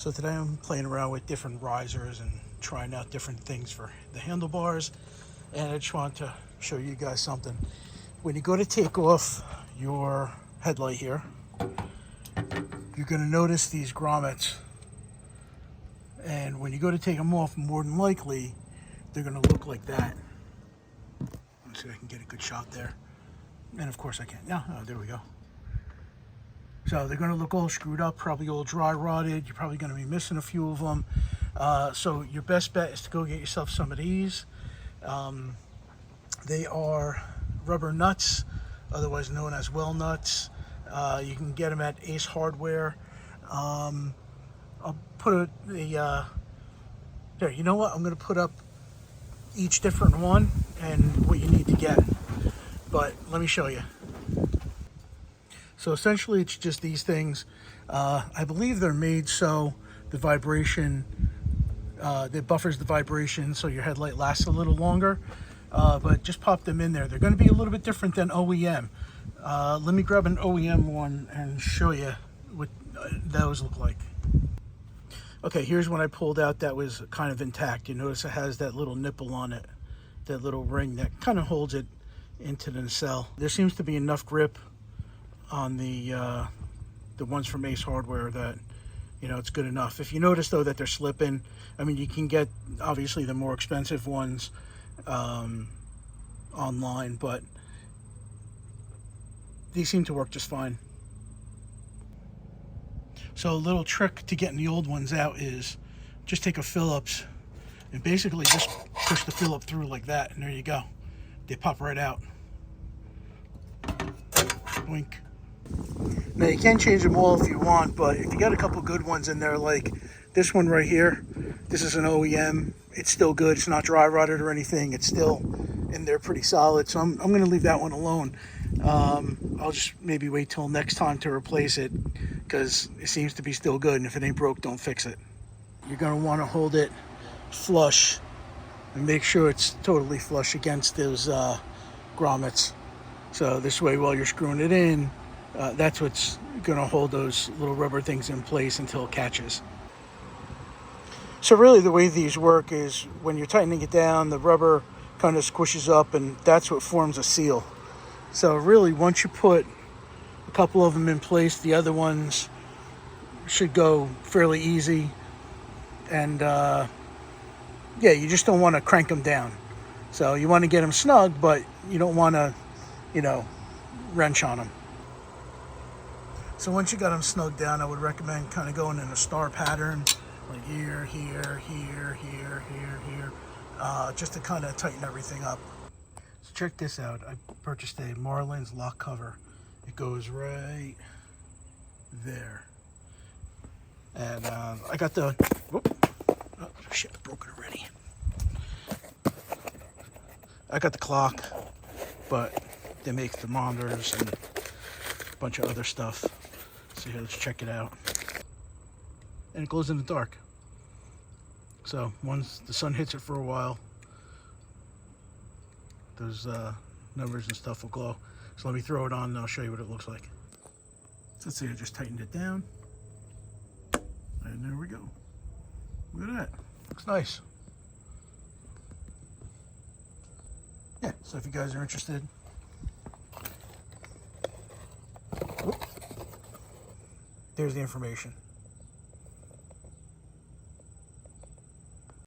So today I'm playing around with different risers and trying out different things for the handlebars, and I just want to show you guys something. When you go to take off your headlight here, you're going to notice these grommets, and when you go to take them off, more than likely they're going to look like that. Let's see if I can get a good shot there, and of course I can. Yeah, oh, there we go. So they're going to look all screwed up, probably all dry rotted. You're probably going to be missing a few of them. So your best bet is to go get yourself some of these. They are rubber nuts, otherwise known as well nuts. You can get them at Ace Hardware. I'll put there, you know what? I'm going to put up each different one and what you need to get. But let me show you. So essentially it's just these things. I believe they're made so the vibration, that buffers the vibration so your headlight lasts a little longer. But just pop them in there. They're going to be a little bit different than OEM. Let me grab an OEM one and show you what those look like. Okay, here's one I pulled out that was kind of intact. You notice it has that little nipple on it, that little ring that kind of holds it into the nacelle. There seems to be enough grip on the ones from Ace Hardware that, you know, it's good enough. If you notice though that they're slipping, I mean, you can get obviously the more expensive ones online, but these seem to work just fine. So a little trick to getting the old ones out is just take a Phillips and basically just push the Phillip through like that, and there you go. They pop right out. Boink. Now you can change them all if you want, but if you got a couple good ones in there, like this one right here, this is an OEM. It's still good. It's not dry rotted or anything. It's still in there pretty solid. So I'm going to leave that one alone. I'll just maybe wait till next time to replace it because it seems to be still good. And if it ain't broke, don't fix it. You're going to want to hold it flush and make sure it's totally flush against those grommets. So this way, while you're screwing it in, that's what's going to hold those little rubber things in place until it catches. So really the way these work is when you're tightening it down, the rubber kind of squishes up and that's what forms a seal. So really once you put a couple of them in place, the other ones should go fairly easy. And yeah, you just don't want to crank them down. So you want to get them snug, but you don't want to, you know, wrench on them. So once you got them snugged down, I would recommend kind of going in a star pattern, like here, here, here, here, here, here, just to kind of tighten everything up. So check this out. I purchased a Marlin's lock cover. It goes right there. And I got the, whoop, oh shit, I broke it already. I got the clock, but they make thermometers and a bunch of other stuff. So here, let's check it out. And it glows in the dark. So once the sun hits it for a while, those numbers and stuff will glow. So let me throw it on and I'll show you what it looks like. So let's see, I just tightened it down. And there we go. Look at that. Looks nice. Yeah, so if you guys are interested, there's the information.